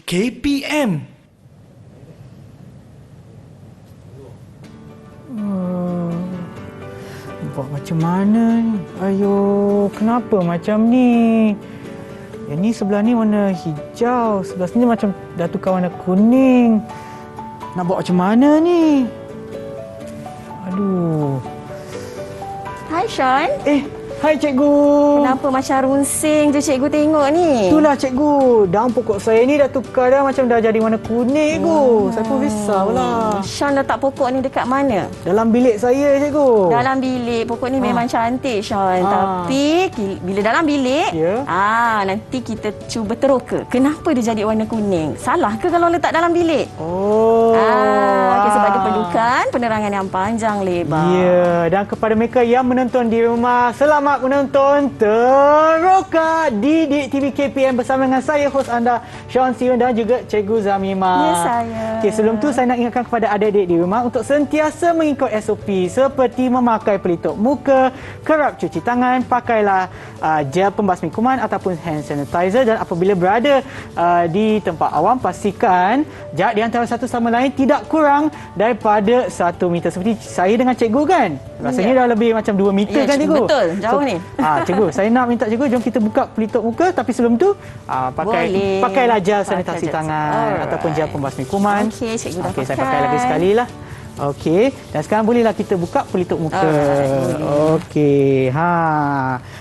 KPM. Buat macam mana ni? Ayo, kenapa macam ni? Yang ni sebelah ni warna hijau, sebelah sini macam dah tukar warna kuning. Nak buat macam mana ni? Aduh. Hai Sean. Hai cikgu. Kenapa macam runsing tu cikgu tengok ni? Itulah cikgu, daun pokok saya ni dah tukar dah, macam dah jadi warna kuning cikgu. Saya pun risaulah. Sean letak pokok ni dekat mana? Dalam bilik saya cikgu. Dalam bilik. Pokok ni memang cantik Sean. Tapi bila dalam bilik, nanti kita cuba teroka. Kenapa dia jadi warna kuning? Salah ke kalau letak dalam bilik? Sebab dia perlukan penerangan yang panjang lebar. Ya, dan kepada mereka yang menonton di rumah, selamat menonton Teroka Didik TV KPM bersama dengan saya, hos anda, Sean Siun dan juga Cikgu Zamimah. Ya, saya. Okey, sebelum tu saya nak ingatkan kepada adik-adik di rumah untuk sentiasa mengikut SOP seperti memakai pelitup muka, kerap cuci tangan, pakailah gel pembasmi kuman ataupun hand sanitizer, dan apabila berada di tempat awam, pastikan jarak di antara satu sama lain tidak kurang daripada 1 meter. Seperti saya dengan cikgu kan? Rasanya dah lebih macam 2 meter kan cikgu? Betul, jauh ni. Cikgu, saya nak minta cikgu, jom kita buka pelitup muka, tapi sebelum tu pakailah gel sanitasi tangan ataupun gel pembasmi kuman. Okey, cikgu dah pakai. Saya pakai lagi sekali lah. Okey, dan sekarang bolehlah kita buka pelitup muka. Okey,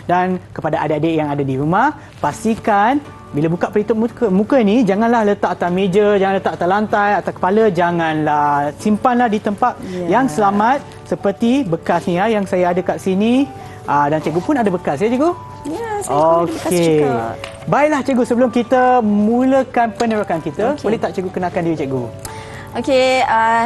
dan kepada adik-adik yang ada di rumah, pastikan bila buka pelitup muka ni, janganlah letak atas meja, jangan letak atas lantai, atas kepala, janganlah. Simpanlah di tempat yang selamat, seperti bekas ni yang saya ada kat sini. Dan cikgu pun ada bekas ya cikgu? Ya, saya pun ada bekas juga. Baiklah cikgu, sebelum kita mulakan penerokan kita, boleh tak cikgu kenalkan diri cikgu? Okey,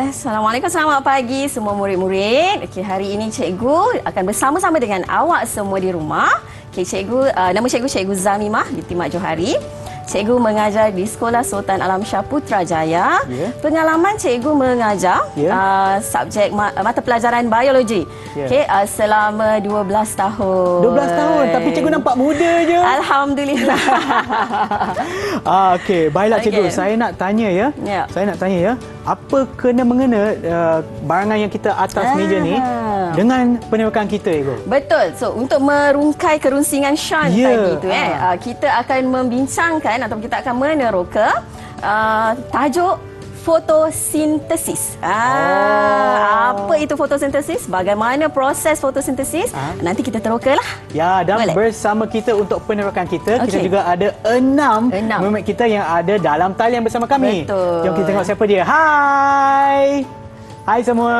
Assalamualaikum, selamat pagi semua murid-murid. Okey, hari ini cikgu akan bersama-sama dengan awak semua di rumah. Okey, cikgu, nama cikgu Zamimah binti Mak Johari. Cikgu mengajar di Sekolah Sultan Alam Shah Putrajaya. Pengalaman cikgu mengajar subjek mata pelajaran biologi. Okey, selama 12 tahun. 12 tahun, tapi cikgu nampak muda je. Alhamdulillah. Okey, baiklah cikgu, saya nak tanya ya. Saya nak tanya ya, apa kena-mengena barangan yang kita atas meja ni dengan penerokan kita cikgu? Betul. So, untuk merungkai kerunsingan Sean tadi tu kita akan membincangkan atau kita akan meneroka tajuk fotosintesis. Apa itu fotosintesis? Bagaimana proses fotosintesis? Nanti kita terokalah. Ya, dan bersama kita untuk penerokan kita, kita juga ada 6 murid kita yang ada dalam talian bersama kami. Betul. Jom kita tengok siapa dia. Hai. Hai semua.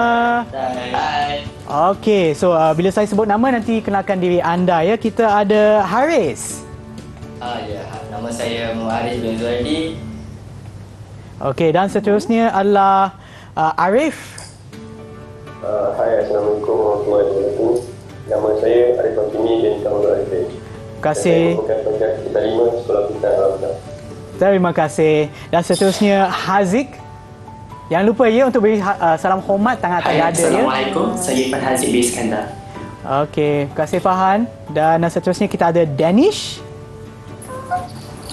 Hai. Okey, so bila saya sebut nama nanti kenalkan diri anda ya. Kita ada Haris. Ya, nama saya Muharis bin Zuhaidi. Okey, dan seterusnya adalah Arif. Hai, Assalamualaikum warahmatullahi wabarakatuh. Nama saya Arif Hakimi bin Kamul Arifin. Terima kasih. Saya merupakan pelajar kita 5 Sekolah Sultan Alam Shah. Terima kasih. Dan seterusnya Haziq. Jangan lupa ya untuk beri salam hormat tangan atas dada ya. Assalamualaikum, saya Irfan Haziq bin Iskandar. Okey, terima kasih Fahan. Dan seterusnya kita ada Danish.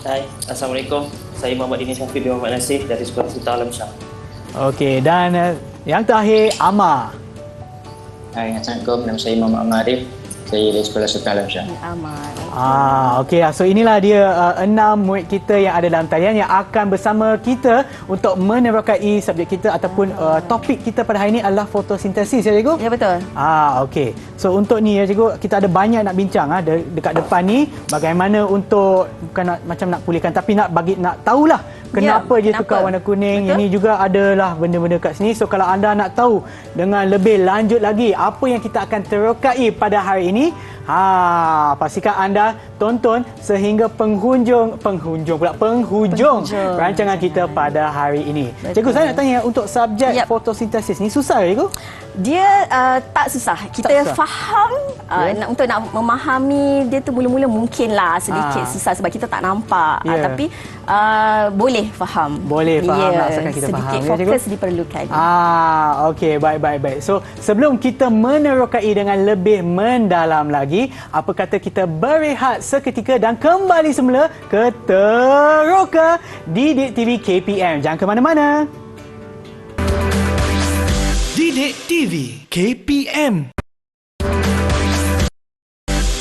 Hai, Assalamualaikum. Saya Muhammad Dini Syafiq bin Muhammad Nasir dari Sekolah Sultan Alam Shah. Okey, dan yang terakhir Amar. Hai, Assalamualaikum. Nama saya Muhammad Amarif. Saya dari Sekolah Sultan Alam Shah. Aman. Okey, so inilah dia 6 murid kita yang ada dalam talian yang akan bersama kita untuk menerokai subjek kita ataupun topik kita pada hari ini adalah fotosintesis ya cikgu? Ya, betul. Okey. So untuk ni ya cikgu, kita ada banyak nak bincang dekat depan ni, bagaimana untuk bukan macam nak pulihkan, tapi nak tahulah kenapa dia tukar warna kuning. Betul? Ini juga adalah benda-benda kat sini. So kalau anda nak tahu dengan lebih lanjut lagi apa yang kita akan terokai pada hari ini, pastikan anda tonton sehingga penghujung rancangan kita pada hari ini. Betul. Cikgu, saya nak tanya untuk subjek fotosintesis ni susah ya cikgu? Dia tak susah. Kita faham untuk nak memahami dia tu mula-mula mungkinlah sedikit susah sebab kita tak nampak. Tapi boleh faham. Boleh faham asalkan kita sedikit faham. Sedikit fokus ya, diperlukan. Okey, baik. So sebelum kita menerokai dengan lebih mendalam lagi, lagi. Apa kata kita berehat seketika dan kembali semula ke Teroka Didik TV KPM. Jangan ke mana-mana. Didik TV KPM.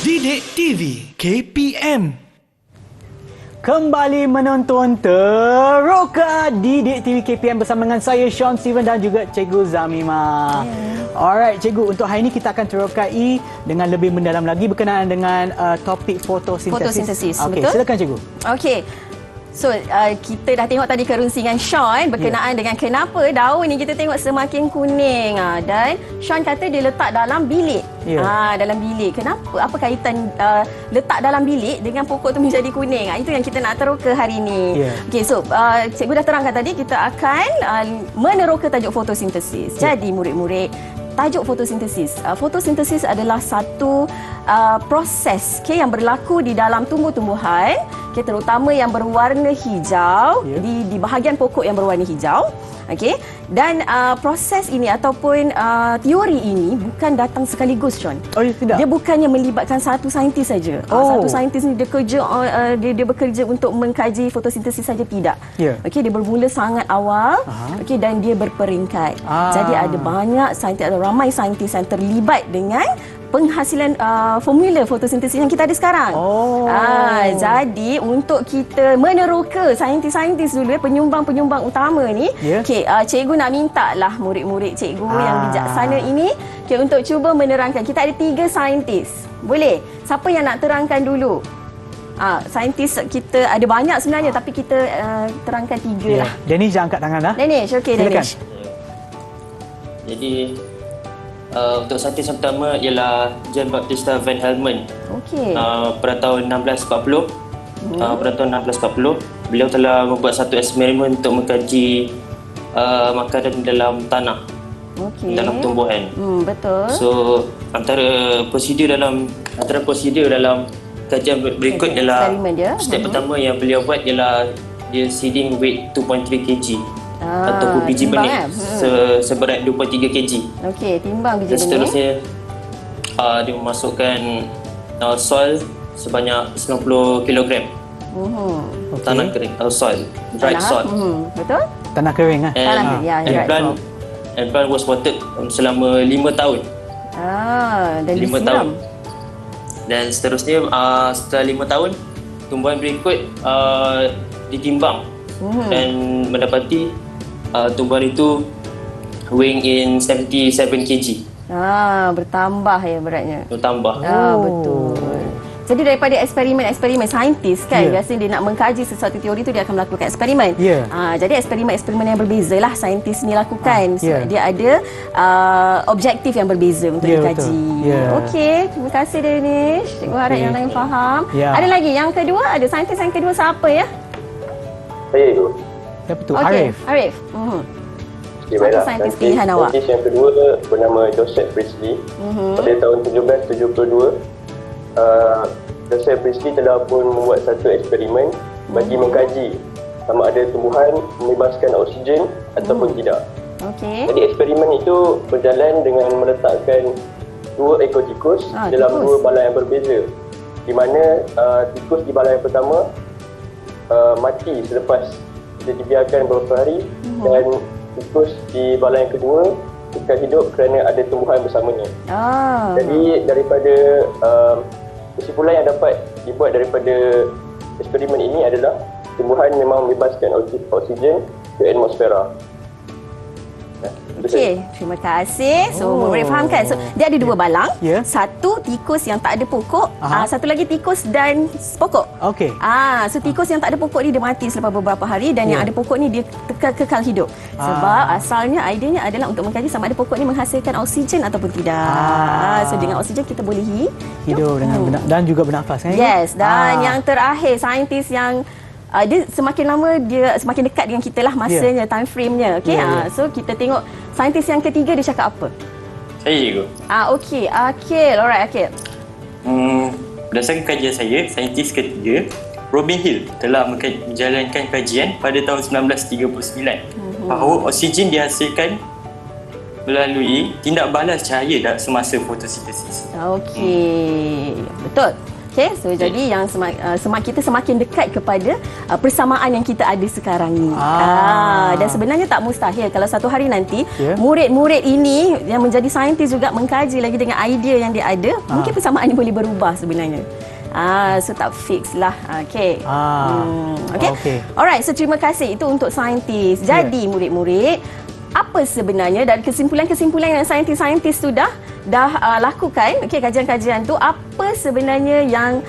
Didik TV KPM. Kembali menonton Teroka Didik TV KPM bersama dengan saya Sean Steven dan juga Cikgu Zamimah. Alright, Cikgu, untuk hari ini kita akan terokai dengan lebih mendalam lagi berkenaan dengan topik fotosintesis. Fotosintesis, Okey, betul? silakan Cikgu. Okey. So, kita dah tengok tadi kerunsingan Sean berkenaan dengan kenapa daun ni kita tengok semakin kuning. Dan Sean kata dia letak dalam bilik. Dalam bilik. Kenapa? Apa kaitan letak dalam bilik dengan pokok tu menjadi kuning? Itu yang kita nak teroka hari ini. Okey, so cikgu dah terangkan tadi kita akan meneroka tajuk fotosintesis. Jadi murid-murid, tajuk fotosintesis. Fotosintesis adalah satu proses yang berlaku di dalam tumbuh-tumbuhan, terutama yang berwarna hijau, di bahagian pokok yang berwarna hijau. Okey, dan proses ini ataupun teori ini bukan datang sekaligus, Sean. Oh, ya, tidak. Dia bukannya melibatkan satu saintis saja. Satu saintis ni dia kerja dia bekerja untuk mengkaji fotosintesis saja, tidak. Okey, dia bermula sangat awal. Okey, dan dia berperingkat. Jadi ada banyak saintis, ada ramai saintis yang terlibat dengan penghasilan formula fotosintesis yang kita ada sekarang. Jadi untuk kita meneroka saintis-saintis dulu, penyumbang-penyumbang utama ni, cikgu nak minta lah murid-murid cikgu yang bijaksana ini untuk cuba menerangkan. Kita ada 3 saintis. Boleh? Siapa yang nak terangkan dulu? Saintis kita ada banyak sebenarnya, tapi kita terangkan 3 lah. Danish, angkat tangan lah. Danish, okey Danish. Jadi untuk saintis yang pertama ialah Jan Baptista Van Helmont. Okey. Pada tahun 1640. Pada tahun 1640, beliau telah membuat satu eksperimen untuk mengkaji makanan dalam tanah, dalam tumbuhan. Betul. So antara prosedur dalam kajian berikut ialah step pertama yang beliau buat ialah dia seeding weight 2.3 kg. Ataupun biji benih seberat 2.3 kg. Okey, timbang biji benih. Dan seterusnya dia memasukkan soil sebanyak 90 kg. Tanah kering atau soil, dried soil. Betul? Tanah kering And plant was watered selama 5 tahun. Dan 5 tahun. Dan seterusnya setelah 5 tahun, tumbuhan berikut ditimbang dan mendapati tumbuhan itu weighing in 77 kg. Bertambah ya beratnya. Bertambah. Betul. Jadi daripada eksperimen saintis kan, biasanya dia nak mengkaji sesuatu teori tu dia akan melakukan eksperimen. Jadi eksperimen yang berbeza lah saintis ni lakukan. Dia ada objektif yang berbeza untuk dikaji. Okey, terima kasih Danish. Cikgu harap yang lain faham. Ada lagi yang kedua, ada saintis yang kedua siapa ya? Saya tu. Siapa tu? Arif. Baiklah. Saintis pilihan awak. Saintis yang kedua bernama Joseph Priestley. Pada tahun 1772, Joseph Priestley telah pun membuat satu eksperimen bagi mengkaji sama ada tumbuhan membebaskan oksigen ataupun tidak. Jadi eksperimen itu berjalan dengan meletakkan 2 ekor tikus dalam 2 balai yang berbeza, di mana tikus di balai yang pertama mati selepas dia dibiarkan beberapa hari, dan tikus di balai yang kedua kekal hidup kerana ada tumbuhan bersamanya. Jadi daripada kesimpulan yang dapat dibuat daripada eksperimen ini adalah tumbuhan memang membebaskan oksigen ke atmosfera. Okey, terima kasih. So, boleh faham kan? So, dia ada 2 balang. Satu tikus yang tak ada pokok, satu lagi tikus dan pokok. So tikus yang tak ada pokok ni dia mati selepas beberapa hari, dan yang ada pokok ni dia kekal hidup. Sebab asalnya idenya adalah untuk mengkaji sama ada pokok ni menghasilkan oksigen ataupun tidak. So dengan oksigen kita boleh hidup dengan dan juga bernafas kan? Yes, dan yang terakhir saintis yang dia semakin lama dia semakin dekat dengan kita lah masanya, time frame-nya. Okey. So kita tengok saintis yang ketiga dia cakap apa? Saya cikgu. Okey. Akil. Alright, Akil. Berdasarkan kajian saya, saintis ketiga Robin Hill telah menjalankan kajian pada tahun 1939 bahawa oksigen dihasilkan melalui tindak balas cahaya semasa fotosintesis. Okey, betul. Okey, so jadi yang kita semakin dekat kepada persamaan yang kita ada sekarang ni. Dan sebenarnya tak mustahil kalau satu hari nanti murid-murid ini yang menjadi saintis juga mengkaji lagi dengan idea yang dia ada, mungkin persamaan ini boleh berubah sebenarnya. So tak fix lah. Okay. Okay. Alright, so terima kasih. Itu untuk saintis. Jadi murid-murid, apa sebenarnya dari kesimpulan-kesimpulan yang saintis-saintis tu dah lakukan, kajian-kajian tu, apa sebenarnya yang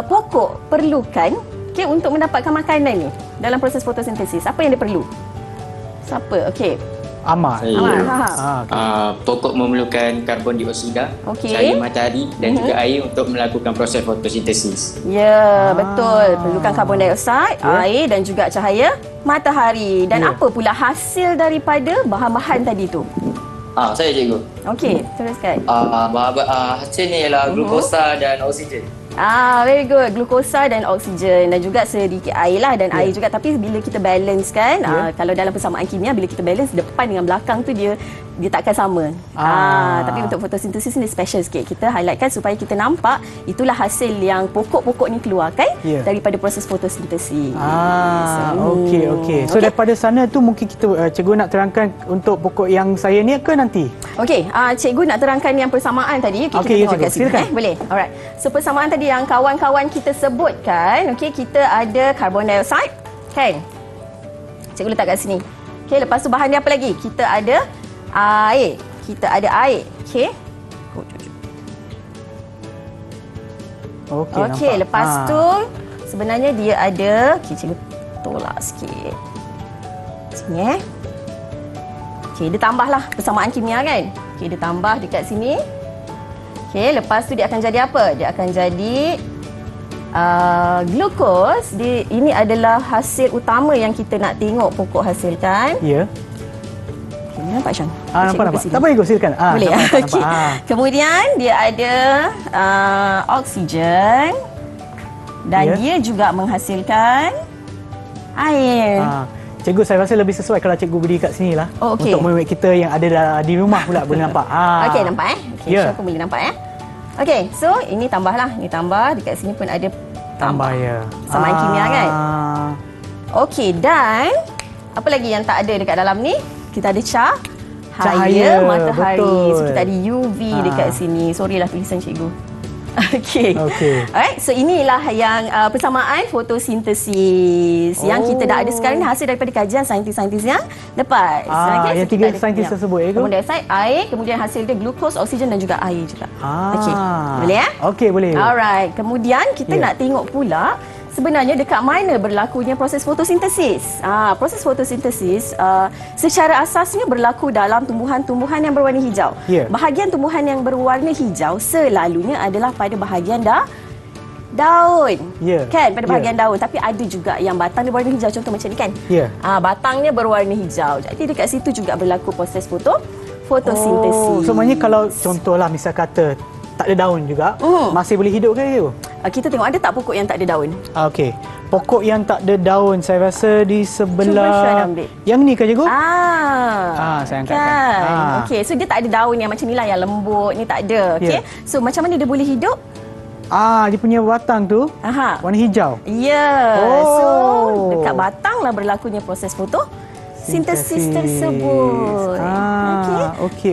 pokok perlukan untuk mendapatkan makanan ni dalam proses fotosintesis? Apa yang dia perlu? Siapa? Okey. Amar. Pokok memerlukan karbon dioksida, cahaya matahari dan juga air untuk melakukan proses fotosintesis. Ya, betul. Perlukan karbon dioksida, air dan juga cahaya matahari. Dan apa pula hasil daripada bahan-bahan tadi tu? Saya cikgu. Okey, teruskan. Hasil ni ialah glukosa dan oksigen. Very good. Glukosa dan oksigen dan juga sedikit air lah, dan air juga. Tapi bila kita balance kan, kalau dalam persamaan kimia, bila kita balance depan dengan belakang tu dia takkan sama. Tapi untuk fotosintesis ni special sikit. Kita highlightkan supaya kita nampak itulah hasil yang pokok-pokok ni keluarkan daripada proses fotosintesis. Okey. So daripada sana tu mungkin kita cikgu nak terangkan untuk pokok yang saya ni ke nanti? Okey, cikgu nak terangkan yang persamaan tadi. Kita tengok kat sini. Boleh? Alright. So persamaan tadi yang kawan-kawan kita sebutkan, kita ada karbon dioksida, kan? Cikgu letak kat sini. Lepas tu bahan dia apa lagi? Kita ada air. Okey, lepas tu sebenarnya dia ada, cikgu tolak sikit. Sini dia tambahlah persamaan kimia kan. Dia tambah dekat sini. Lepas tu dia akan jadi apa? Dia akan jadi glukos. Ini adalah hasil utama yang kita nak tengok pokok hasilkan. Nampak Syam? Nampak. Tak apa, Ibu, silakan. Boleh. Nampak. Kemudian dia ada oksigen dan dia juga menghasilkan air. Cikgu, saya rasa lebih sesuai kalau cikgu berdiri kat sini lah. Untuk murid kita yang ada di rumah pula boleh nampak. Okey, nampak so aku boleh nampak Okey, so ini tambahlah. Ini tambah. Dekat sini pun ada tambah persamaan kimia kan. Okey, dan apa lagi yang tak ada dekat dalam ni? Kita ada cahaya matahari. Betul. So kita ada UV dekat sini. Sorry lah tulisan cikgu. Okey. Alright, so inilah yang persamaan fotosintesis yang kita dah ada sekarang ni, hasil daripada kajian saintis-saintis yang lepas. Yang tiga saintis tersebut karbon dioksida, air, kemudian hasil dia glukos, oksigen dan juga air juga. Okey. Boleh Okey, boleh. Alright, kemudian kita nak tengok pula sebenarnya dekat mana berlakunya proses fotosintesis. Proses fotosintesis secara asasnya berlaku dalam tumbuhan-tumbuhan yang berwarna hijau. Bahagian tumbuhan yang berwarna hijau selalunya adalah pada bahagian daun. Kan, pada bahagian daun. Tapi ada juga yang batang dia berwarna hijau, contoh macam ni kan. Batangnya berwarna hijau. Jadi dekat situ juga berlaku proses fotosintesis. So maknanya kalau contohlah misal kata tak ada daun juga, masih boleh hidup ke itu? Kita tengok ada tak pokok yang tak ada daun. Okey. Pokok yang tak ada daun, saya rasa di sebelah yang ni kan cikgu? Saya angkatkan. Okey, so dia tak ada daun yang macam ni lah, yang lembut ni tak ada. Okey. So macam mana dia boleh hidup? Dia punya batang tu warna hijau. So dekat batang lah berlakunya proses fotosintesis tersebut. Okey.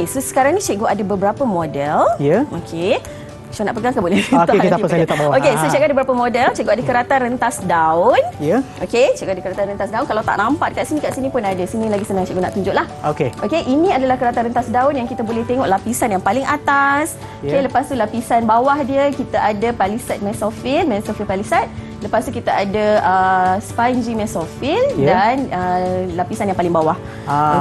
So sekarang ni cikgu ada beberapa model. Okey. Syah nak pegang ke boleh? Okey, tak apa, saya letak bawah. Okey, so cikgu ada beberapa model. Cikgu ada keratan rentas daun. Okey, cikgu ada keratan rentas daun. Kalau tak nampak kat sini pun ada. Sini lagi senang cikgu nak tunjuklah. Okey, ini adalah keratan rentas daun yang kita boleh tengok lapisan yang paling atas. Okey, lepas tu lapisan bawah dia kita ada palisade mesofil palisade. Lepas tu kita ada spongy mesofil dan lapisan yang paling bawah.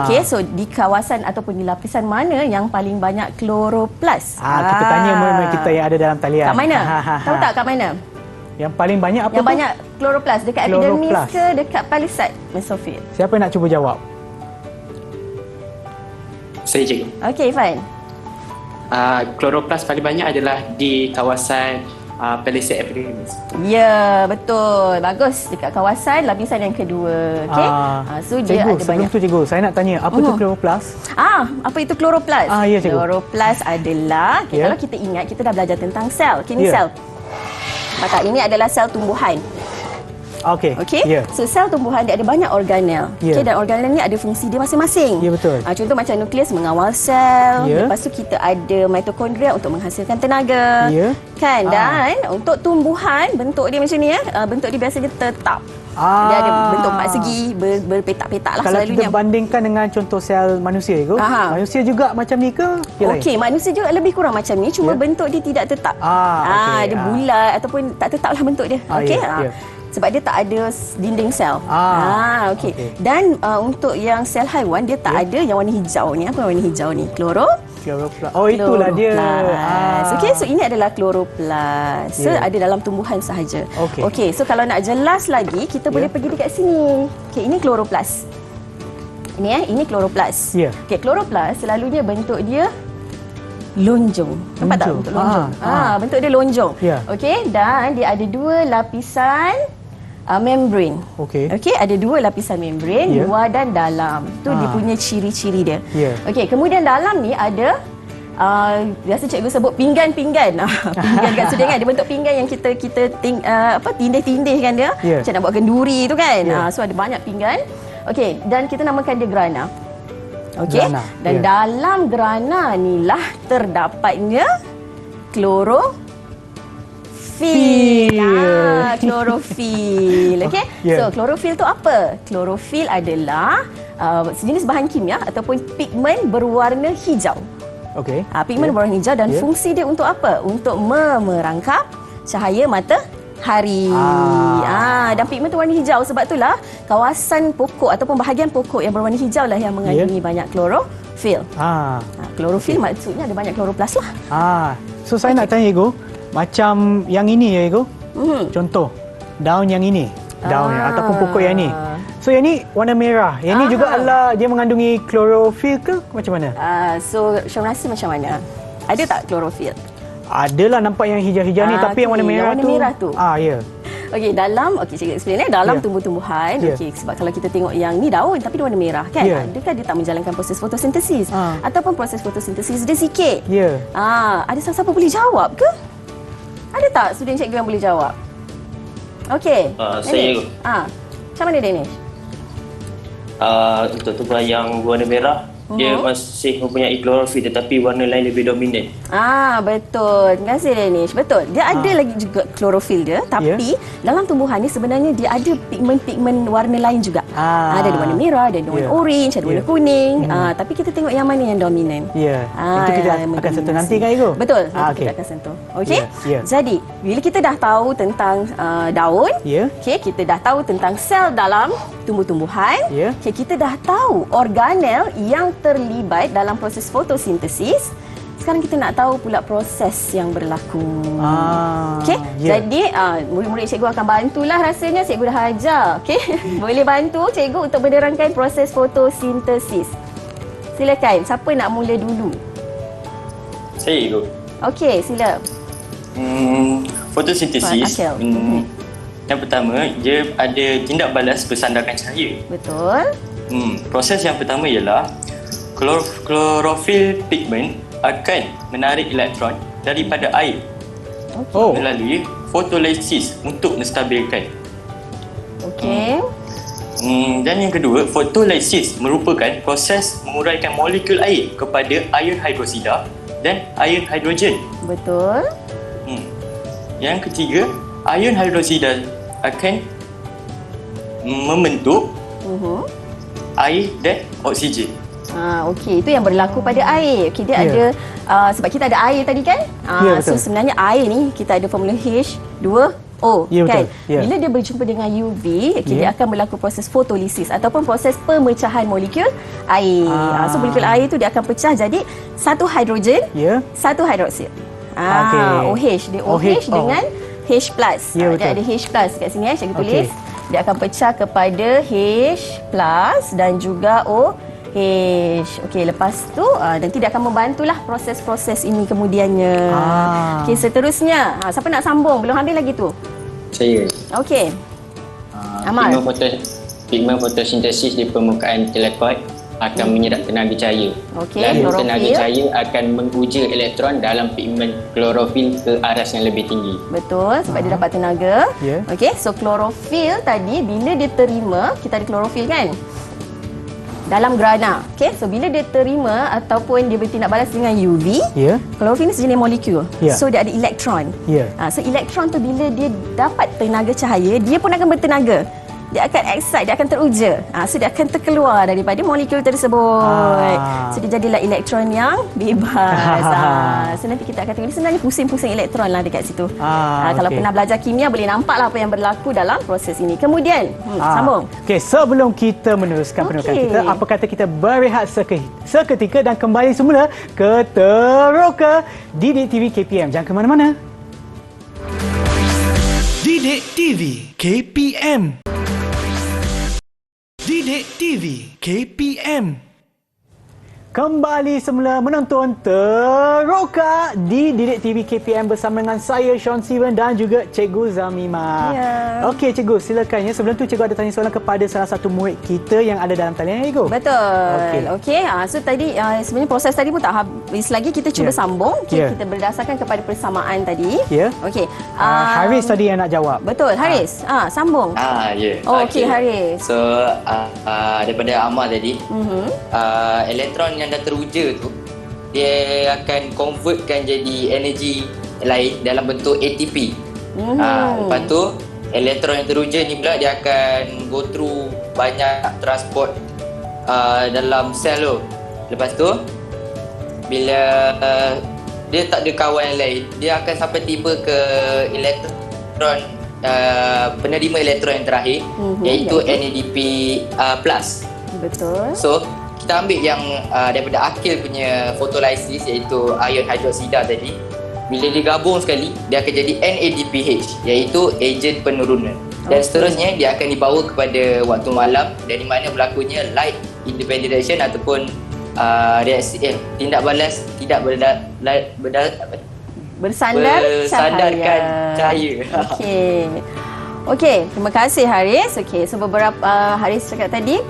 Okey, so di kawasan ataupun di lapisan mana yang paling banyak kloroplas? Kita tanya murid-murid kita yang ada dalam talian. Kat mana? Tahu tak kat mana? Yang paling banyak apa Yang tu? banyak kloroplas dekat epidermis ke dekat palisade mesofil? Siapa yang nak cuba jawab? Saya cikgu. Okey, Irfan. Kloroplas paling banyak adalah di kawasan palisade epidermis. Ya, betul. Bagus. Dekat kawasan lapisan yang kedua. Okey. So dia Cikgu, ada sebelum banyak. tu cikgu, saya nak tanya, apa tu chloroplast? Apa itu kloroplast? Ya, cikgu. Kloroplast adalah, kalau kita ingat, kita dah belajar tentang sel. Ini sel. Maka ini adalah sel tumbuhan. Okey. Okey. So sel tumbuhan dia ada banyak organel. Okey, dan organel ni ada fungsi dia masing-masing. Ya, betul. Contoh macam nukleus mengawal sel. Lepas tu kita ada mitokondria untuk menghasilkan tenaga. Kan? Dan untuk tumbuhan bentuk dia macam ni bentuk dia biasanya tetap. Dia ada bentuk empat segi, berpetak-petak lah kalau selalunya. kita bandingkan dengan contoh sel manusia itu, manusia juga macam ni ke? Okey, manusia juga lebih kurang macam ni, cuma bentuk dia tidak tetap. Dia bulat ataupun tak tetap lah bentuk dia. Okey. Sebab dia tak ada dinding sel. Okey. Dan untuk yang sel haiwan dia tak ada yang warna hijau ni. Apa warna hijau ni? Kloroplast. Oh, itulah dia. Okey, so ini adalah kloroplast. So ada dalam tumbuhan sahaja. Okey, so kalau nak jelas lagi kita boleh pergi dekat sini. Okey, ini kloroplast. Ini kloroplast. Okey, kloroplast selalunya bentuk dia lonjong. Nampak tak bentuk lonjong? Bentuk dia lonjong. Okey, dan dia ada dua lapisan membrane. Okey, ada dua lapisan membrane, luar dan dalam. Itu dia punya ciri-ciri dia. Okey, kemudian dalam ni ada biasa cikgu sebut pinggan-pinggan. Pinggan kat sini kan, dia bentuk pinggan yang kita tindih-tindihkan dia. Macam nak buat kenduri tu kan. So ada banyak pinggan. Okey, dan kita namakan dia grana. Okey. Dan dalam grana inilah terdapatnya klorofil. Klorofil. Okey. So klorofil tu apa? Klorofil adalah sejenis bahan kimia ataupun pigmen berwarna hijau. Okey. Pigmen berwarna hijau dan fungsi dia untuk apa? Untuk memerangkap cahaya matahari. Dan pigmen tu warna hijau, sebab itulah kawasan pokok ataupun bahagian pokok yang berwarna hijau lah yang mengandungi banyak klorofil. Klorofil maksudnya ada banyak kloroplas lah. So saya nak tanya Ego, macam yang ini ya Ego. Contoh daun yang ini, daunnya ataupun pokok yang ini. So yang ni warna merah. Yang ni juga adalah dia mengandungi klorofil ke macam mana? So Syam rasa macam mana? Ada tak klorofil? Adalah nampak yang hijau-hijau ni, tapi yang warna merah yang tu. Merah tu. Ya. Okey, cikgu explain dalam tumbuh-tumbuhan. Okey, sebab kalau kita tengok yang ni daun tapi dia warna merah kan? Dia kan dia tak menjalankan proses fotosintesis ataupun proses fotosintesis dia sikit. Ada siapa boleh jawab ke? Ada tak student cikgu yang boleh jawab? Okey. Saya. Macam mana Danish? Untuk tumbuhan yang warna merah, dia masih mempunyai klorofil tetapi warna lain lebih dominan. Betul. Terima kasih Danish. Betul. Dia ada lagi juga klorofil dia, tapi dalam tumbuhan ni sebenarnya dia ada pigmen-pigmen warna lain juga. Ada warna merah, ada warna orange, ada warna kuning. Tapi kita tengok yang mana yang dominan. Itu kita akan sentuh nanti kan Ego? Betul. Kita akan sentuh. Okey. Jadi, bila kita dah tahu tentang daun, okey, kita dah tahu tentang sel dalam tumbuh-tumbuhan, okey, kita dah tahu organel yang terlibat dalam proses fotosintesis. Sekarang kita nak tahu pula proses yang berlaku. Okey. Jadi murid-murid cikgu akan bantulah rasanya, cikgu dah ajar. Okey. Boleh bantu cikgu untuk menerangkan proses fotosintesis. Silakan. Siapa nak mula dulu? Saya Ego. Okey, sila. Fotosintesis. Yang pertama, dia ada tindak balas bersandarkan cahaya. Betul. Proses yang pertama ialah klorofil pigment akan menarik elektron daripada air melalui fotolisis untuk menstabilkan. Okey. Dan yang kedua, fotolisis merupakan proses menguraikan molekul air kepada ion hidrosida dan ion hidrogen. Betul. Yang ketiga, ion hidrosida akan membentuk air dan oksigen. Okey, itu yang berlaku pada air. Okey, dia ada sebab kita ada air tadi kan? So sebenarnya air ni kita ada formula H2O kan? Bila dia berjumpa dengan UV, dia akan berlaku proses fotolisis ataupun proses pemecahan molekul air. So molekul air tu dia akan pecah jadi satu hidrogen, satu hidroksid. OH, dia OH dengan H+. Dia ada H+ kat sini cikgu tulis. Dia akan pecah kepada H+ dan juga OH. Okey, lepas tu nanti dia akan membantulah proses-proses ini kemudiannya. Okey, seterusnya. Siapa nak sambung? Belum habis lagi tu. Saya. Okey. Amal. Pigmen fotosintesis di permukaan telekot akan menyerap tenaga cahaya. Okey, Lalu klorofil. tenaga cahaya akan menguja elektron dalam pigmen klorofil ke aras yang lebih tinggi. Betul, sebab dia dapat tenaga. Ya. Okey, so klorofil tadi bila dia terima, kita ada klorofil kan? Dalam gerhana. Okey, so bila dia terima ataupun dia bertindak balas dengan UV, Ya. klorofil ni sejenis molekul. Ya. So dia ada elektron. Ya. So elektron tu bila dia dapat tenaga cahaya, dia pun akan bertenaga. Dia akan excite, dia akan teruja. So dia akan terkeluar daripada molekul tersebut. So dia jadilah elektron yang bebas. So nanti kita akan tengok, sebenarnya pusing-pusing elektron lah dekat situ. Kalau pernah belajar kimia boleh nampak lah apa yang berlaku dalam proses ini. Kemudian, sambung. Okey, sebelum kita meneruskan penuturan kita, apa kata kita berehat seketika dan kembali semula ke Teroka Didik TV KPM. Jangan ke mana-mana. Didik TV KPM. Didik TV KPM. Kembali semula menonton Teroka di Didik TV KPM bersama dengan saya Sean Steven dan juga Cikgu Zamimah. Ya. Okey Cikgu, silakan ya. Sebelum tu Cikgu ada tanya soalan kepada salah satu murid kita yang ada dalam talian ya Cikgu. Betul. Okey. So tadi sebenarnya proses tadi pun tak habis lagi, kita cuba sambung. Kita berdasarkan kepada persamaan tadi. Ya. Okey. Haris tadi yang nak jawab. Betul, Haris. Sambung. Ya. Okey, Haris. So, daripada Amal tadi, elektron yang dah teruja tu, dia akan convertkan jadi energi lain dalam bentuk ATP. Lepas tu, elektron yang teruja ni pula dia akan go through banyak transport dalam sel tu. Lepas tu, bila dia tak ada kawan yang lain, dia akan sampai tiba ke elektron penerima elektron yang terakhir, iaitu NADP+. Betul. So, kita ambil yang daripada akil punya fotolisis, iaitu ion hidroksida tadi. Bila digabung sekali, dia akan jadi NADPH, iaitu ejen penurunan. Dan seterusnya, dia akan dibawa kepada waktu malam, dari mana berlakunya light independent reaction ataupun tindak balas tidak bersandarkan cahaya. Okey, terima kasih Haris. Okey, so beberapa Haris cakap tadi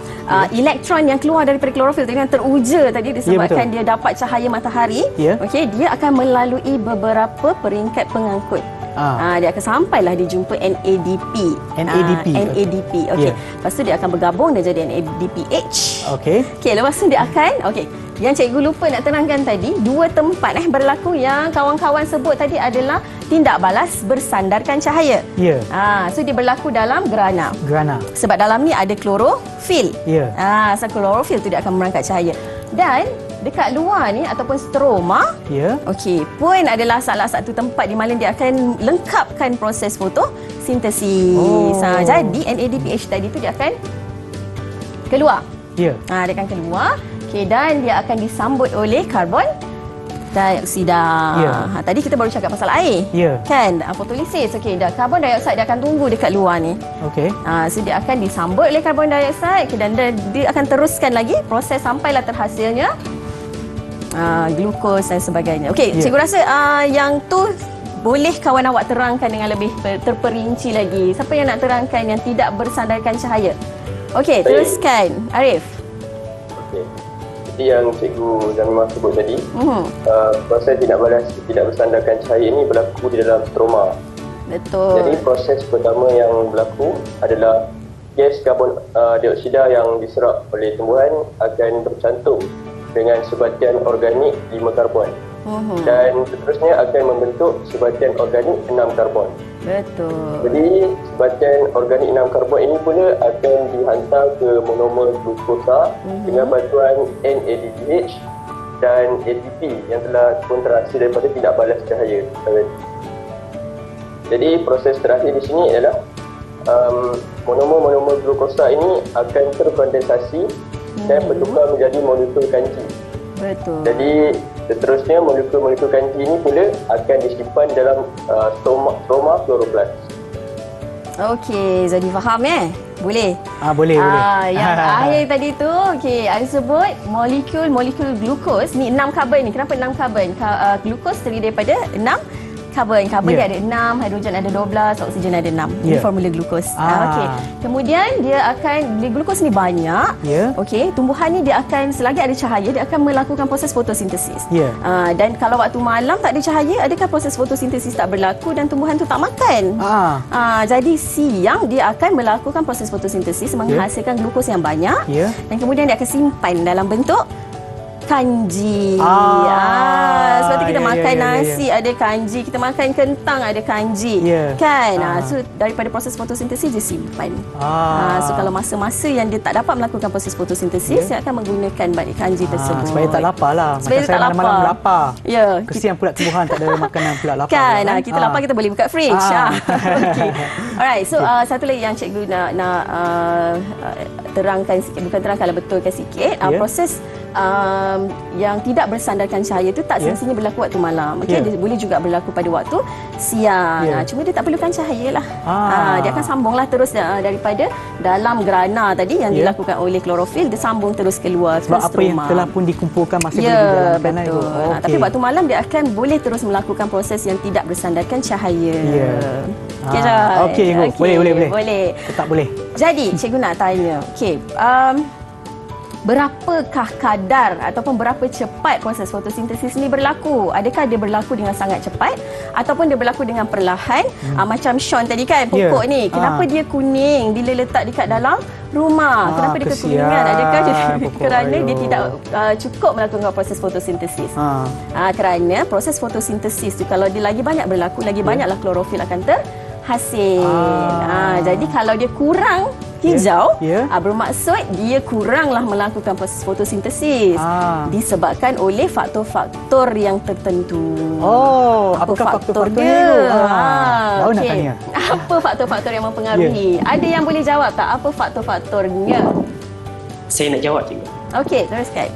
elektron yang keluar daripada klorofil tadi yang teruja tadi disebabkan dia dapat cahaya matahari. Okey, dia akan melalui beberapa peringkat pengangkut. Dia akan sampailah dia jumpa NADP. NADP. Okey. Lepas tu dia akan bergabung dan jadi NADPH. Okey, lepas tu dia akan yang cikgu lupa nak terangkan tadi, dua tempat berlaku yang kawan-kawan sebut tadi adalah tindak balas bersandarkan cahaya. So dia berlaku dalam gerhana. Sebab dalam ni ada klorofil. So klorofil tu dia akan merangkak cahaya. Dan dekat luar ni ataupun stroma, pun adalah salah satu tempat di mana dia akan lengkapkan proses fotosintesis. Jadi NADPH tadi tu dia akan keluar. Dia akan keluar. Dan dia akan disambut oleh karbon dioksida. Tadi kita baru cakap pasal air. Kan? Fotolisis. Karbon dioksida dia akan tunggu dekat luar ni. So dia akan disambut oleh karbon dioksida dan dia akan teruskan lagi proses sampailah terhasilnya glukos dan sebagainya. Cikgu rasa yang tu boleh kawan awak terangkan dengan lebih terperinci lagi. Siapa yang nak terangkan yang tidak bersandarkan cahaya? Teruskan. Arif. Seperti yang Cikgu Zamimah sebut tadi, proses tidak bersandarkan cahaya ini berlaku di dalam stroma. Betul. Jadi proses pertama yang berlaku adalah gas karbon dioksida yang diserap oleh tumbuhan akan bercantum dengan sebatian organik 5 karbon. Dan seterusnya akan membentuk sebatian organik 6 karbon. Betul. Jadi sebatian organik 6 karbon ini pula akan dihantar ke monomer glukosa dengan bantuan NADPH dan ATP yang telah kontraksi daripada tindak balas cahaya. Jadi proses terakhir di sini adalah monomer glukosa ini akan terkondensasi dan bertukar menjadi molekul kanci. Betul. Jadi seterusnya molekul-molekul kanci ini pula akan disimpan dalam stroma kloroplast. Okey, jadi faham Boleh. Boleh. Yang akhir tadi tu, okey, ada sebut molekul glukos ni 6 karbon ni. Kenapa 6 karbon? Glukos terdiri daripada 6 karbon. Karbon dia ada 6, hidrogen ada 12, oksigen ada 6. Ini formula glukos. Okey. Kemudian dia akan, glukos ni banyak. Okey, tumbuhan ni dia akan, selagi ada cahaya, dia akan melakukan proses fotosintesis. Dan kalau waktu malam tak ada cahaya, adakah proses fotosintesis tak berlaku dan tumbuhan tu tak makan? Jadi siang dia akan melakukan proses fotosintesis, menghasilkan glukos yang banyak. Dan kemudian dia akan simpan dalam bentuk kanji. Sebab tu kita makan nasi ada kanji, kita makan kentang ada kanji. Kan? So daripada proses fotosintesis dia simpan. So kalau masa-masa yang dia tak dapat melakukan proses fotosintesis, dia akan menggunakan balik kanji tersebut. Supaya tak lapar lah. Supaya Macam tak saya malam-malam lapar. Kesian pula tumbuhan tak ada makanan pula lapar. Kan? Kita lapar kita boleh buka fridge. Okay. Alright. So satu lagi yang cikgu nak terangkan sikit, bukan terangkan lah, betulkan sikit. Proses yang tidak bersandarkan cahaya itu tak semestinya berlaku waktu malam. Dia boleh juga berlaku pada waktu siang. Cuma dia tak perlukan cahaya lah. Dia akan sambunglah terus daripada dalam grana tadi yang dilakukan oleh klorofil, dia sambung terus keluar. Sebab apa yang telah pun dikumpulkan masih boleh dijalankan. Betul. Tapi waktu malam dia akan boleh terus melakukan proses yang tidak bersandarkan cahaya. Okey, boleh. Tak boleh. Jadi cikgu nak tanya, berapakah kadar ataupun berapa cepat proses fotosintesis ni berlaku? Adakah dia berlaku dengan sangat cepat ataupun dia berlaku dengan perlahan? Macam Sean tadi kan, pokok ni, kenapa dia kuning bila letak dekat dalam rumah? Kenapa dia kekuningan? Adakah kerana dia tidak cukup melakukan proses fotosintesis? Kerana proses fotosintesis tu kalau dia lagi banyak berlaku, lagi banyaklah klorofil akan terhasil. Jadi kalau dia kurang hijau, bermaksud dia kuranglah melakukan proses fotosintesis disebabkan oleh faktor-faktor yang tertentu. Apakah faktor-faktor dia? Baru nak tanya. Apa faktor-faktor yang mempengaruhi? Ada yang boleh jawab tak apa faktor-faktornya? Saya nak jawab juga. Okey, teruskan.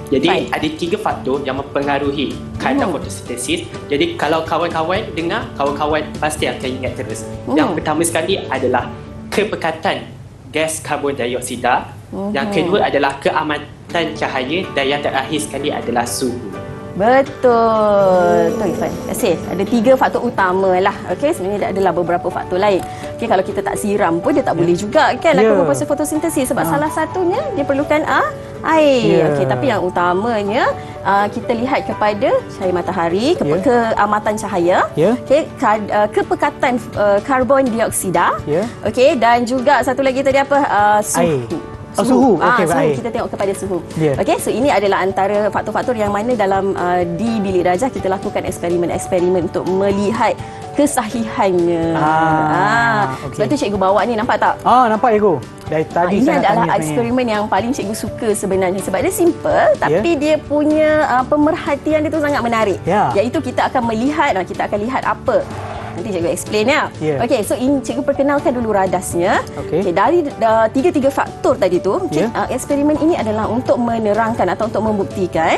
Jadi ada 3 faktor yang mempengaruhi kadar fotosintesis. Jadi kalau kawan-kawan dengar, kawan-kawan pasti akan ingat terus. Yang pertama sekali adalah kepekatan gas karbon dioksida. Yang kedua adalah keamatan cahaya dan yang terakhir sekali adalah suhu. Betul. Tu Irfan. Terima kasih. Ada 3 faktor utama lah. Okey, sebenarnya adalah beberapa faktor lain. Okey, kalau kita tak siram pun dia tak boleh juga kan lakukan proses fotosintesis sebab salah satunya dia perlukan air. Okey, tapi yang utamanya kita lihat kepada cahaya matahari, keamatan cahaya, okey, kepekatan karbon dioksida, okey, dan juga satu lagi tadi apa? Suhu. Suhu. Okey, kita tengok kepada suhu. Okey, so ini adalah antara faktor-faktor yang mana dalam di bilik darjah kita lakukan eksperimen-eksperimen untuk melihat kesahihannya. Sebab tu cikgu bawa ni, nampak tak? Nampak cikgu. Dari tadi ini adalah eksperimen yang paling cikgu suka sebenarnya sebab dia simple tapi dia punya pemerhatian dia tu sangat menarik. Iaitu kita akan melihat, kita akan lihat apa. Nanti cikgu explain ya. Okey, so ini cikgu perkenalkan dulu radasnya. Okey, dari 3 faktor tadi tu, eksperimen ini adalah untuk menerangkan atau untuk membuktikan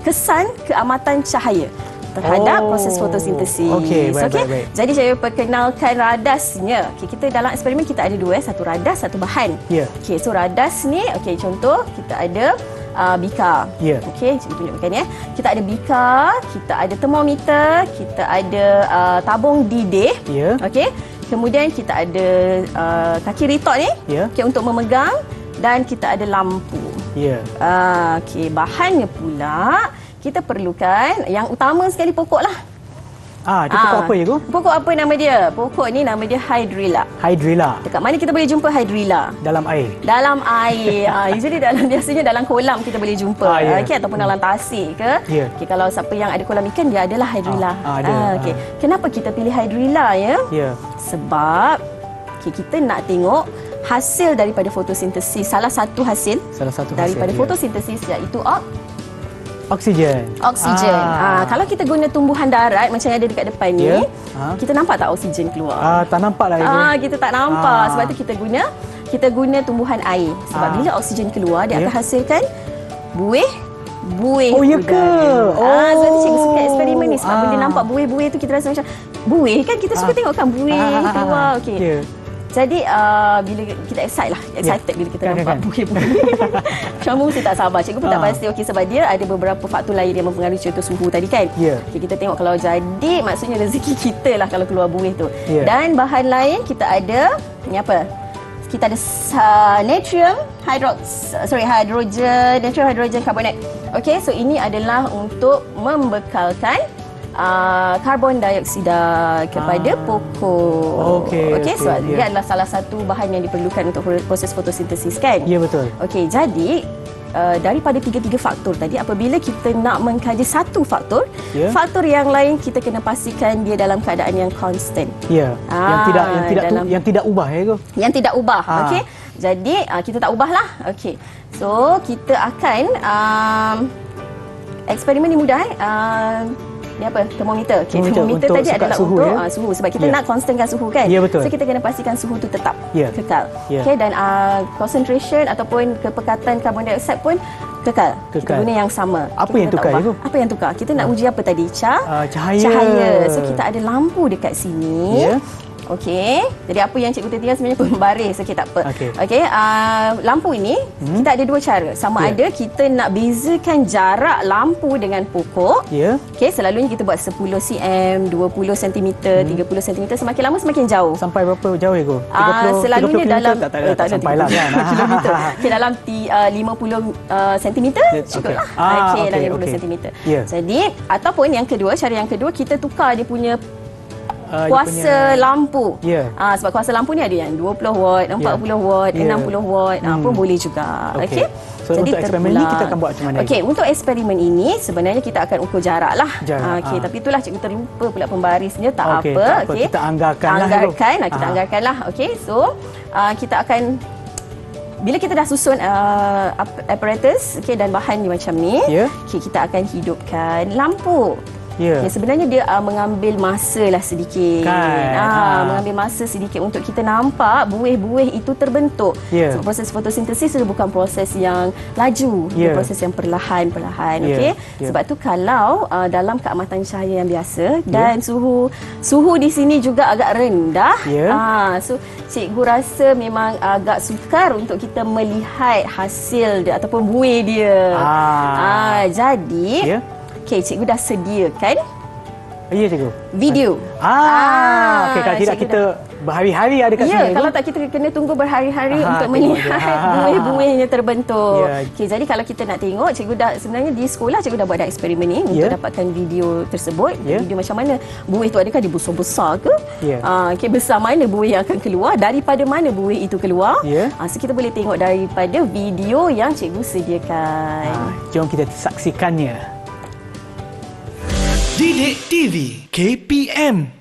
kesan keamatan cahaya terhadap proses fotosintesis. Okey. Jadi saya perkenalkan radasnya. Okey, kita dalam eksperimen kita ada 2, satu radas, satu bahan. Okey, so radas ni, okey, contoh kita ada bika. Okey, cikgu tunjukkan ya. Kita ada bika, kita ada termometer, kita ada tabung didih. Okey. Kemudian kita ada kaki ritot ni, okey, untuk memegang, dan kita ada lampu. Okey, bahannya pula kita perlukan yang utama sekali pokok lah. Itu pokok apa cikgu? Pokok apa nama dia? Pokok ni nama dia hydrilla. Hydrilla. Dekat mana kita boleh jumpa hydrilla? Dalam air. Dalam air. Usually biasanya dalam kolam kita boleh jumpa. Okey, ataupun dalam tasik ke. Okey, kalau siapa yang ada kolam ikan dia adalah hydrilla. Okey. Kenapa kita pilih hydrilla ya? Sebab kita nak tengok hasil daripada fotosintesis. Salah satu hasil daripada fotosintesis iaitu oksigen. Kalau kita guna tumbuhan darat macam yang ada dekat depan ni, kita nampak tak oksigen keluar? Tak nampak lah. Kita tak nampak. Sebab tu kita guna tumbuhan air. Sebab bila oksigen keluar, dia akan hasilkan buih udara. Sebab tu cikgu suka eksperimen ni. Sebab bila nampak buih-buih tu kita rasa macam buih kan, kita suka tengok kan buih keluar. Okey. Jadi bila kita excited bila kita nampak buih-buih. Syamul mesti tak sabar. Cikgu pun tak pasti. Okey, sebab dia ada beberapa faktor lain yang mempengaruhi, contoh suhu tadi kan. Okay, kita tengok kalau jadi, maksudnya rezeki kita lah kalau keluar buih tu. Dan bahan lain kita ada ni apa? Kita ada natrium hydrogen carbonate. Okey, so ini adalah untuk membekalkan karbon dioksida kepada pokok. Okey, so dia adalah salah satu bahan yang diperlukan untuk proses fotosintesis kan? Ya, betul. Okey, jadi daripada tiga-tiga faktor tadi, apabila kita nak mengkaji satu faktor, faktor yang lain kita kena pastikan dia dalam keadaan yang konstan. Ya. Yang tidak ubah ya ke? Yang tidak ubah. Okey. Jadi kita tak ubahlah. Okey. So kita akan eksperimen ni mudah ni apa? Termometer. Okay, termometer tadi adalah suhu, untuk suhu sebab kita nak konstankan suhu kan. Ya, betul. So kita kena pastikan suhu tu tetap kekal. Ya. Okay, dan concentration ataupun kepekatan karbon dioksida pun kekal. Kita guna yang sama. Apa yang tukar itu? Apa yang tukar? Kita nak uji apa tadi? Cahaya. So kita ada lampu dekat sini. Okey. Jadi apa yang cikgu tertinggal sebenarnya pembaris. Okey, tak apa. Okey, lampu ini kita ada dua cara. Sama ada kita nak bezakan jarak lampu dengan pokok. Okey, selalunya kita buat 10 cm, 20 cm, 30 cm, semakin lama semakin jauh. Sampai berapa jauh ya, Go? 30 selalunya dalam tak sampai lah kan. kilometer. Okey, dalam 50 cm cukuplah. Okey, dalam 50 cm. Jadi ataupun yang kedua, cara yang kedua kita tukar dia punya kuasa lampu. Sebab kuasa lampu ni ada yang 20 watt, 40 watt, 60 watt, pun boleh juga. Okey. So, jadi untuk eksperimen ni kita akan buat macam mana? Okey, untuk eksperimen ini sebenarnya kita akan ukur jarak lah. Okey, tapi itulah cikgu terlupa pula pembarisnya, tak apa. Okey, kita anggarkan kita anggarkanlah. Okey, so kita akan bila kita dah susun apparatus dan bahan ni macam ni, kita akan hidupkan lampu. Sebenarnya dia mengambil masa lah sedikit mengambil masa sedikit untuk kita nampak buih-buih itu terbentuk. So, proses fotosintesis itu bukan proses yang laju, dia proses yang perlahan-perlahan. Sebab tu kalau dalam keamatan cahaya yang biasa dan suhu di sini juga agak rendah, so cikgu rasa memang agak sukar untuk kita melihat hasil dia ataupun buih dia. Jadi okey, cikgu dah sediakan cikgu. video. Okey, kalau tidak kita berhari-hari ada kat sini. Kalau tak kita kena tunggu berhari-hari untuk melihat buih-buihnya terbentuk. Okey, jadi kalau kita nak tengok, cikgu dah sebenarnya di sekolah cikgu dah buat dah eksperimen ni untuk dapatkan video tersebut. Video macam mana buih tu, adakah dia besar-besar ke? Okey, besar mana buih yang akan keluar, daripada mana buih itu keluar. So kita boleh tengok daripada video yang cikgu sediakan. Jom kita saksikannya. Didik TV KPM.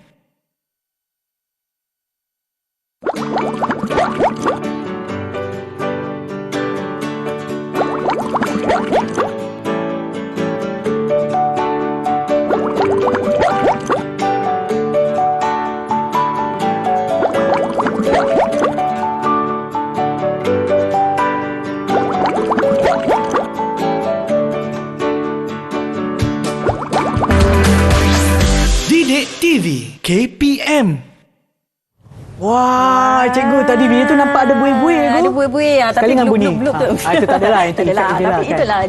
TV KPM. Wah, cikgu tadi video tu nampak ada buih-buih. Ada buih-buih tapi blub-blub tu. Itu tak adalah, itu tapi itulah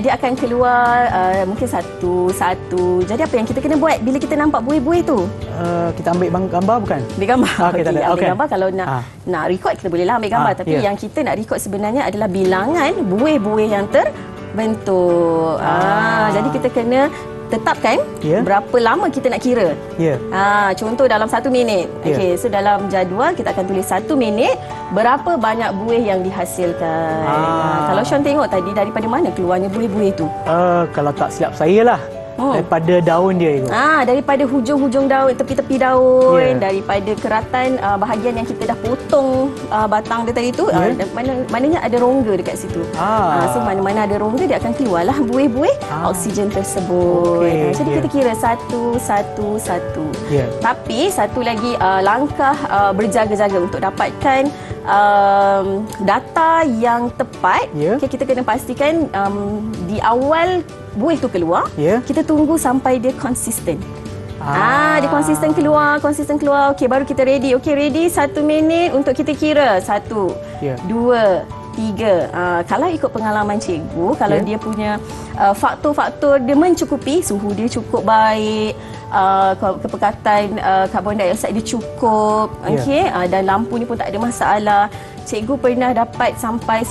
dia akan keluar mungkin satu. Jadi apa yang kita kena buat bila kita nampak buih-buih tu? Kita ambil gambar bukan? Ambil gambar. Ambil gambar kalau nak record kita bolehlah ambil gambar, tapi yang kita nak record sebenarnya adalah bilangan buih-buih yang terbentuk. Jadi kita kena tetapkan berapa lama kita nak kira. Contoh dalam 1 minit. Okey, so dalam jadual kita akan tulis 1 minit berapa banyak buih yang dihasilkan. Kalau Sean tengok tadi, daripada mana keluarnya buih-buih itu? Kalau tak silap saya lah, daripada daun dia itu. Daripada hujung-hujung daun, tepi-tepi daun, daripada keratan bahagian yang kita dah potong batang dia tadi tu, maknanya ada rongga dekat situ. So mana-mana ada rongga, dia akan keluarlah buih-buih oksigen tersebut. Jadi kita kira satu. Tapi satu lagi langkah berjaga-jaga untuk dapatkan data yang tepat. Kita kena pastikan di awal buih tu keluar, kita tunggu sampai dia konsisten. Dia konsisten keluar. Okey, baru kita ready. Okey, ready 1 minit untuk kita kira. 1, 2, 3. Kalau ikut pengalaman cikgu, kalau dia punya faktor-faktor dia mencukupi, suhu dia cukup baik, kepekatan karbon dioksida dia cukup, okey, dan lampu ni pun tak ada masalah. Cikgu pernah dapat sampai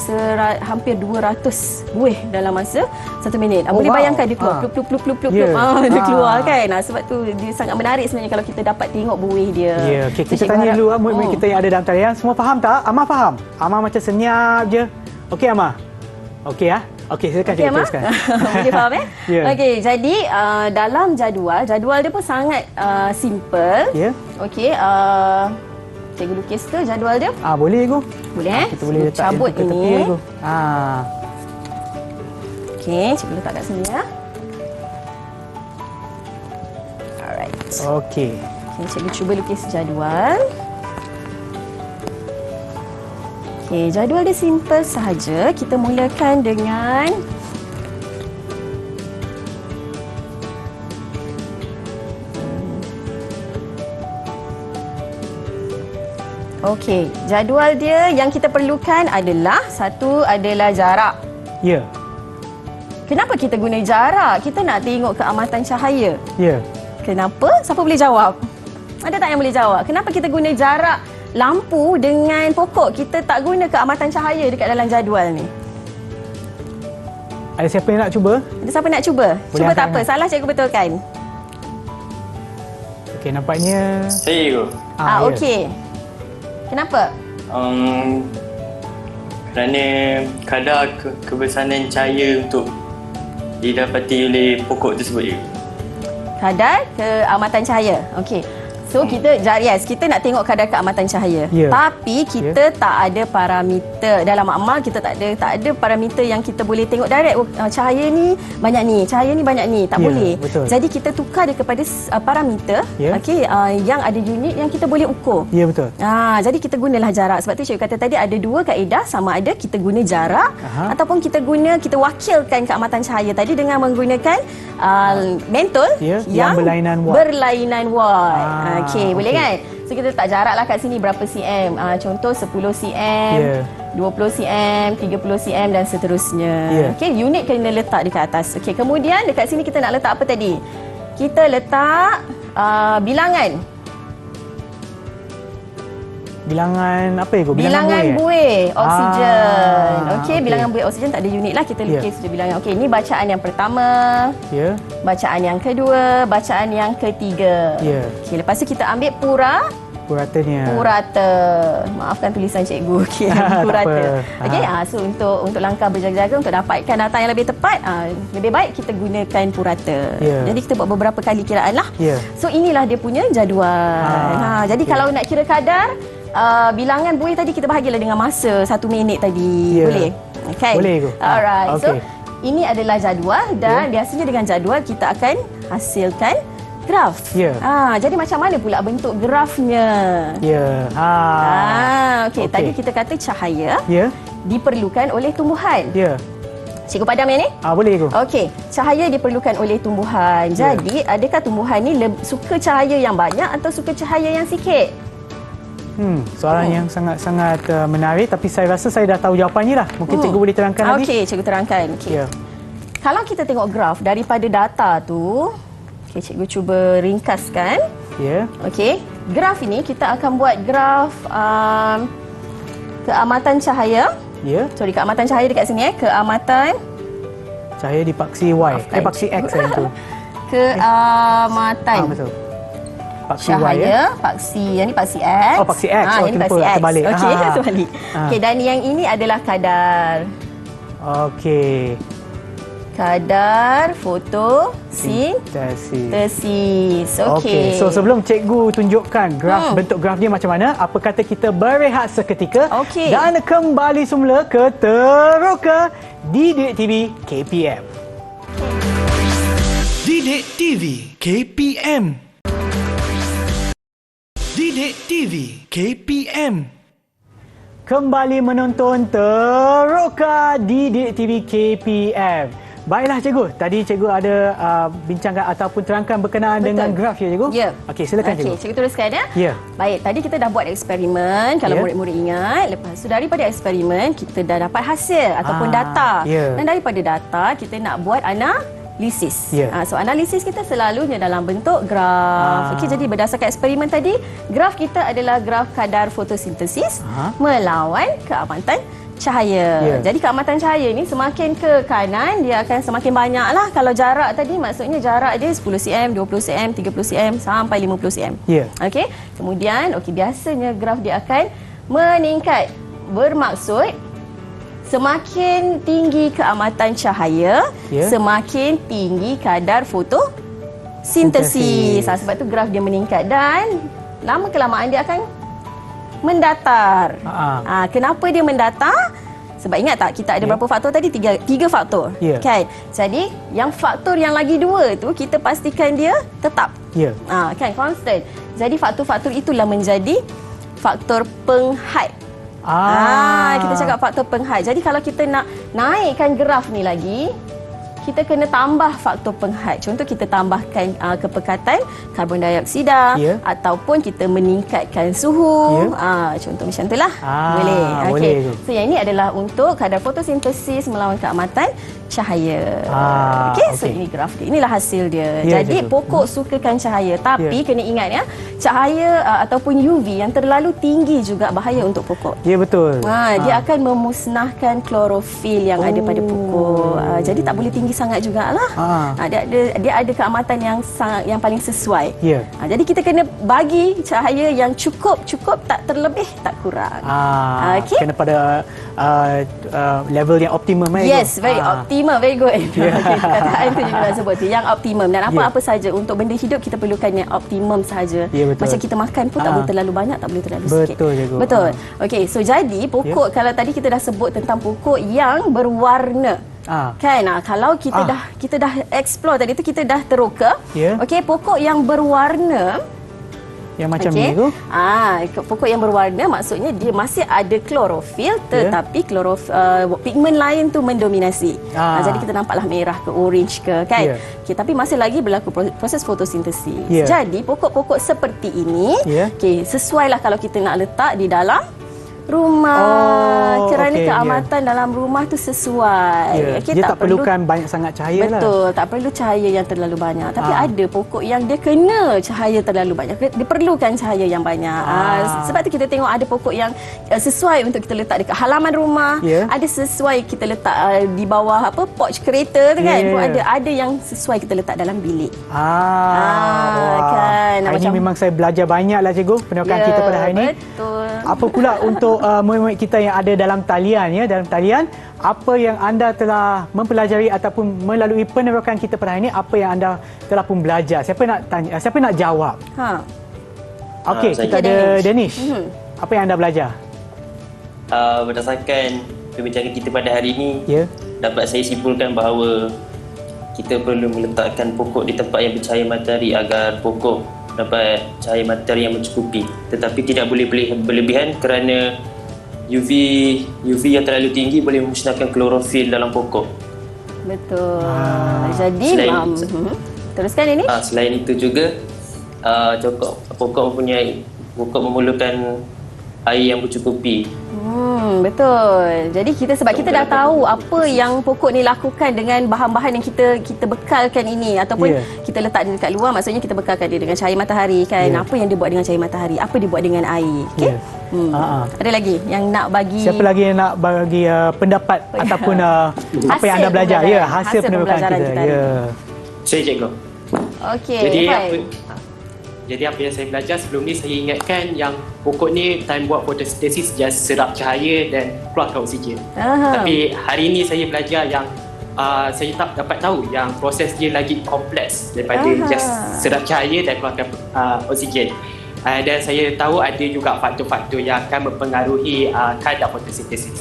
hampir 200 buih dalam masa 1 minit. Boleh bayangkan dia keluar plup. Dia keluar kan. Sebab tu dia sangat menarik sebenarnya kalau kita dapat tengok buih dia. Okay, kita tanya dulu murid-murid kita yang ada dalam talian. Semua faham tak? Amar faham? Amar macam senyap je. Okey Amar? Okey Okey, silakan cikgu teruskan. Boleh faham Okey, jadi dalam jadual dia pun sangat simple. Okey, cikgu lukis ke jadual dia? Boleh cikgu. Boleh kita boleh letak cabut ke tepi ini. cikgu. Okey, cikgu letak kat sini Alright. Okey. Cikgu cuba lukis jadual. Okey, jadual dia simple sahaja. Kita mulakan dengan Okey, jadual dia yang kita perlukan adalah satu adalah jarak. Kenapa kita guna jarak? Kita nak tengok keamatan cahaya. Kenapa? Siapa boleh jawab? Ada tak yang boleh jawab? Kenapa kita guna jarak lampu dengan pokok? Kita tak guna keamatan cahaya dekat dalam jadual ni. Ada siapa yang nak cuba? Ada siapa nak cuba? Boleh cuba tak apa. Salah cikgu betulkan. Okey, nampaknya Saya okey. Kenapa? Kerana kadar kebesaran cahaya untuk didapati oleh pokok tersebut. Kadar keamatan cahaya. Okey. So kita kita nak tengok kadar keamatan cahaya. Tapi kita tak ada parameter dalam amal, kita tak ada parameter yang kita boleh tengok direct cahaya ni banyak ni, cahaya ni banyak ni, tak boleh. Betul. Jadi kita tukar dia kepada parameter okey yang ada unit yang kita boleh ukur. Betul. Jadi kita gunalah jarak. Sebab tu cikgu kata tadi ada dua kaedah, sama ada kita guna jarak ataupun kita wakilkan keamatan cahaya tadi dengan menggunakan mentol yang berlainan watt. Okey, boleh kan? So kita letak jarak lah kat sini berapa cm. Contoh 10 cm, 20 cm, 30 cm dan seterusnya. Okey, unit kena letak dekat atas. Okey, kemudian dekat sini kita nak letak apa tadi? Kita letak bilangan. Bilangan apa ya? Bilangan buih oksigen. Okey, bilangan buih oksigen tak ada unit lah, kita lukis je bilangan. Okey, ini bacaan yang pertama. Bacaan yang kedua, bacaan yang ketiga. Okey, lepas tu kita ambil puratanya. Purata. Maafkan tulisan cikgu. Okey, purata. Okey, so untuk langkah berjaga-jaga untuk dapatkan data yang lebih tepat, lebih baik kita gunakan purata. Jadi kita buat beberapa kali kiraan lah. So inilah dia punya jadual. Jadi kalau nak kira kadar bilangan buih tadi kita bahagilah dengan masa 1 minit tadi. Boleh? Okay. Boleh. Alright. So ini adalah jadual dan biasanya dengan jadual kita akan hasilkan graf. Jadi macam mana pula bentuk grafnya? Okey, tadi kita kata cahaya diperlukan oleh tumbuhan. Cikgu padam yang ni? Boleh cikgu. Okey, cahaya diperlukan oleh tumbuhan. Jadi adakah tumbuhan ni suka cahaya yang banyak atau suka cahaya yang sikit? Soalan yang sangat-sangat menarik, tapi saya rasa saya dah tahu jawapannya lah. Mungkin cikgu boleh terangkan lagi. Okey, cikgu terangkan. Kalau kita tengok graf daripada data tu, cikgu cuba ringkaskan. Okey, graf ini kita akan buat graf keamatan cahaya. Keamatan cahaya dekat sini keamatan cahaya dipaksi Y. Paksi X itu. Keamatan. Betul. Paksi cahaya, paksi yang ni paksi X. Paksi X. Yang ni paksi X. Terbalik. Okey, terbalik. Okey, dan yang ini adalah kadar. Okey. Kadar fotosintesis. Okey. So sebelum cikgu tunjukkan bentuk graf dia macam mana, apa kata kita berehat seketika dan kembali semula ke Teroka di Didik TV KPM. Didik TV KPM. Didik TV KPM. Kembali menonton Teroka di Didik TV KPM. Baiklah cikgu, tadi cikgu ada bincangkan ataupun terangkan berkenaan dengan graf ya cikgu? Ya. Okey, silakan cikgu. Cikgu teruskan ya. Ya. Baik, tadi kita dah buat eksperimen, kalau murid-murid ingat. Lepas tu daripada eksperimen kita dah dapat hasil ataupun data. Dan daripada data kita nak buat analisis. So analisis kita selalunya dalam bentuk graf. Okey, jadi berdasarkan eksperimen tadi, graf kita adalah graf kadar fotosintesis melawan keamatan cahaya. Jadi keamatan cahaya ni semakin ke kanan dia akan semakin banyak lah. Kalau jarak tadi maksudnya jarak dia 10 cm, 20 cm, 30 cm sampai 50 cm. Okey. Kemudian biasanya graf dia akan meningkat. Bermaksud semakin tinggi keamatan cahaya, semakin tinggi kadar fotosintesis. Sebab tu graf dia meningkat dan lama kelamaan dia akan mendatar. Kenapa dia mendatar? Sebab ingat tak kita ada berapa faktor tadi? Tiga faktor. Kan? Jadi yang faktor yang lagi dua tu kita pastikan dia tetap. Kan, constant. Jadi faktor-faktor itulah menjadi faktor penghad. Kita cakap faktor penghad. Jadi kalau kita nak naikkan graf ni lagi, kita kena tambah faktor penghad. Contoh kita tambahkan kepekatan karbon dioksida ataupun kita meningkatkan suhu. Contoh macam itulah. Boleh. Okey. So yang ini adalah untuk kadar fotosintesis melawan keamatan cahaya. Okey, so ini graf dia. Inilah hasil dia. Jadi pokok sukakan cahaya, tapi kena ingat ya, cahaya ataupun UV yang terlalu tinggi juga bahaya untuk pokok. Ya, betul. Dia akan memusnahkan klorofil yang ada pada pokok. Jadi tak boleh tinggi sangat jugalah. Dia ada keamatan yang paling sesuai. Jadi kita kena bagi cahaya yang cukup, tak terlebih, tak kurang. Kena pada level yang optimum. Yes, very optimum, very good. Kataan tu juga nak sebut tu, yang optimum. Dan apa-apa saja untuk benda hidup kita perlukan yang optimum saja. Macam kita makan pun tak boleh terlalu banyak, tak boleh terlalu sikit. Betul. Okey, so jadi pokok kalau tadi kita dah sebut tentang pokok yang berwarna. Kan, kalau kita dah explore tadi tu, kita dah teroka. Okey, pokok yang berwarna yang macam ni tu. Pokok yang berwarna maksudnya dia masih ada klorofil, tetapi pigmen lain tu mendominasi. Jadi kita nampaklah merah ke orange ke, kan. Okay, tapi masih lagi berlaku proses fotosintesis. Jadi pokok-pokok seperti ini sesuailah kalau kita nak letak di dalam rumah, kerana keamatan dalam rumah tu sesuai. Dia tak perlukan banyak sangat cahaya. Betul, tak perlu cahaya yang terlalu banyak. Tapi ada pokok yang dia kena cahaya terlalu banyak, dia perlukan cahaya yang banyak. Sebab tu kita tengok ada pokok yang sesuai untuk kita letak dekat halaman rumah, ada sesuai kita letak di bawah porch kereta tu, kan. Pun ada yang sesuai kita letak dalam bilik. Kan. Hari ini memang saya belajar banyak lah cikgu penerokan kita pada hari ini. Betul. Apa pula untuk murid-murid kita yang ada dalam talian, dalam talian, apa yang anda telah mempelajari ataupun melalui penerokan kita pada hari ini, apa yang anda telah pun belajar? Siapa nak tanya, siapa nak jawab? Okey, kita ada Danish. Apa yang anda belajar? Berdasarkan perbincangan kita pada hari ini, dapat saya simpulkan bahawa kita perlu meletakkan pokok di tempat yang bercahaya matahari agar pokok dapat cahaya matahari yang mencukupi, tetapi tidak boleh berlebihan kerana UV yang terlalu tinggi boleh memusnahkan klorofil dalam pokok. Betul. Jadi teruskan ini. Selain itu juga pokok memerlukan air yang mencukupi. Betul. Jadi sebab kita dah tahu apa yang pokok ni lakukan dengan bahan-bahan yang kita bekalkan ini, ataupun kita letak dia dekat luar, maksudnya kita bekalkan dia dengan cahaya matahari, kan. Apa yang dia buat dengan cahaya matahari, apa dia buat dengan air. Okey. Ada lagi yang nak bagi? Siapa lagi yang nak bagi pendapat ataupun apa yang anda belajar? Hasil penerokan kita. Saya cikgu. Okey. Jadi apa yang saya belajar sebelum ni, saya ingatkan yang pokok ni time buat fotosintesis just serap cahaya dan keluarkan oksigen. Tapi hari ini saya belajar yang saya tak dapat tahu yang proses dia lagi kompleks daripada just serap cahaya dan keluarkan oksigen. Dan saya tahu ada juga faktor-faktor yang akan mempengaruhi kadar fotosintesis.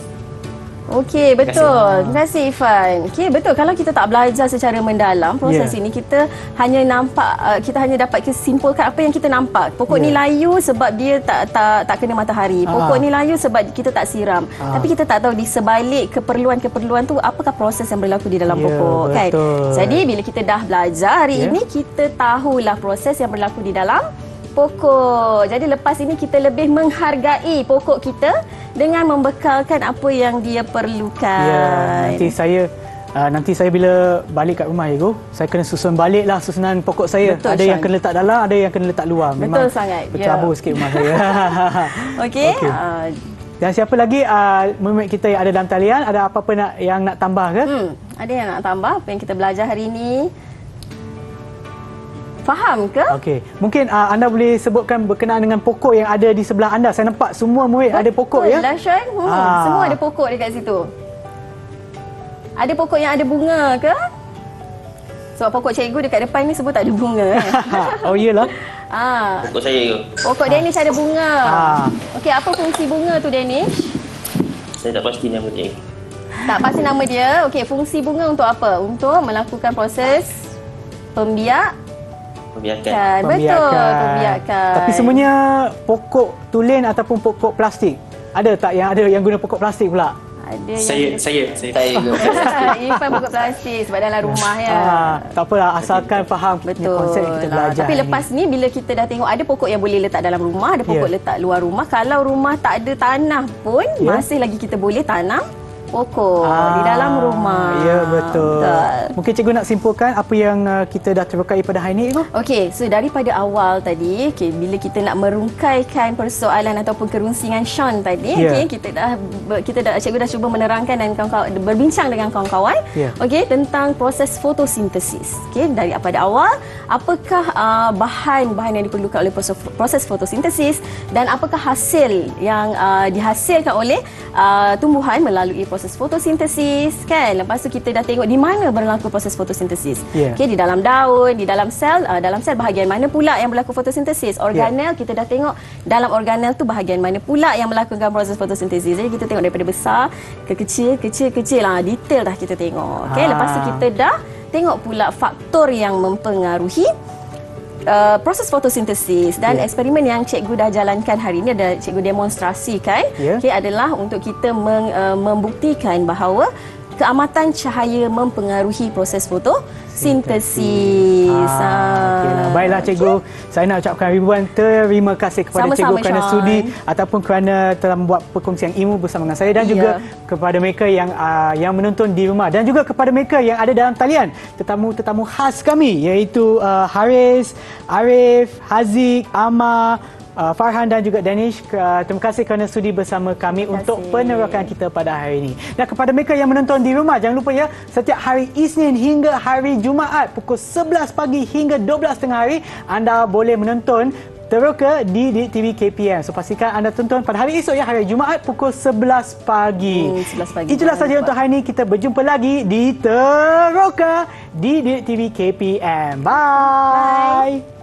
Okey, betul. Terima kasih Ifan. Okey, betul. Kalau kita tak belajar secara mendalam proses ini, kita hanya nampak, kita hanya dapat kesimpulkan apa yang kita nampak. Pokok ni layu sebab dia tak kena matahari. Pokok ni layu sebab kita tak siram. Tapi kita tak tahu di sebalik keperluan-keperluan tu apakah proses yang berlaku di dalam pokok, kan? Jadi bila kita dah belajar hari ini, kita tahulah proses yang berlaku di dalam pokok. Jadi lepas ini kita lebih menghargai pokok kita dengan membekalkan apa yang dia perlukan. Ya, nanti saya bila balik kat rumah Cikgu, saya kena susun baliklah susunan pokok saya. Betul, ada yang kena letak dalam, ada yang kena letak luar. Memang betul sangat. bercabur sikit rumah saya. Okey. Dan siapa lagi murid kita yang ada dalam talian, ada apa-apa yang nak tambah ke? Ada yang nak tambah apa yang kita belajar hari ini? Faham ke? Okey. Mungkin anda boleh sebutkan berkenaan dengan pokok yang ada di sebelah anda. Saya nampak semua murid ada pokok ya. Betul, Syan. Semua ada pokok dekat situ. Ada pokok yang ada bunga ke? Sebab pokok cikgu dekat depan ni semua tak ada bunga. Oh iyalah. Pokok saya ke? Pokok Danish ada bunga. Okey, apa fungsi bunga tu Danish? Saya tak pasti nama dia. Tak pasti nama dia. Okey, fungsi bunga untuk apa? Untuk melakukan proses pembiakan. Betul, pembiakan. Tapi semuanya pokok tulen ataupun pokok plastik. Ada tak yang guna pokok plastik pula? Ada Saya. Ifan pokok plastik sebab dalam rumah ya. Tak apalah, asalkan faham konsep yang kita belajar. Tapi lepas ni bila kita dah tengok ada pokok yang boleh letak dalam rumah, ada pokok letak luar rumah. Kalau rumah tak ada tanah pun masih lagi kita boleh tanam pokok di dalam rumah. Ya, betul. Mungkin cikgu nak simpulkan apa yang kita dah terbukai pada hari ini, Cikgu? Okey, so daripada awal tadi, bila kita nak merungkaikan persoalan ataupun kerunsingan Sean tadi, kita dah cikgu dah cuba menerangkan dan kawan-kawan berbincang dengan kawan-kawan, tentang proses fotosintesis. Okey, daripada awal, apakah bahan-bahan yang diperlukan oleh proses fotosintesis dan apakah hasil yang dihasilkan oleh tumbuhan melalui proses fotosintesis, kan? Lepas tu kita dah tengok di mana berlaku proses fotosintesis. Okey, di dalam daun, di dalam sel bahagian mana pula yang berlaku fotosintesis. Organel kita dah tengok dalam organel tu bahagian mana pula yang melakukan proses fotosintesis. Jadi kita tengok daripada besar ke kecil lah, detail dah kita tengok. Okey, lepas tu kita dah tengok pula faktor yang mempengaruhi proses fotosintesis dan eksperimen yang cikgu dah jalankan hari ini, ada cikgu demonstrasikan, adalah untuk kita membuktikan bahawa keamatan cahaya mempengaruhi proses fotosintesis. Baiklah cikgu, saya nak ucapkan ribuan terima kasih kepada cikgu kerana sudi ataupun kerana telah membuat perkongsian ilmu bersama dengan saya dan juga kepada mereka yang menonton di rumah dan juga kepada mereka yang ada dalam talian, tetamu-tetamu khas kami iaitu Haris, Arif, Haziq, Amar, Farhan dan juga Danish. Terima kasih kerana sudi bersama kami untuk penerokan kita pada hari ini. Dan kepada mereka yang menonton di rumah, jangan lupa ya, setiap hari Isnin hingga hari Jumaat pukul 11 pagi hingga 12 tengah hari anda boleh menonton Teroka di Didik TV KPM. So pastikan anda tonton pada hari esok ya, hari Jumaat pukul 11 pagi. 11 pagi. Itulah saja untuk hari ini. Kita berjumpa lagi di Teroka di Didik TV KPM. Bye.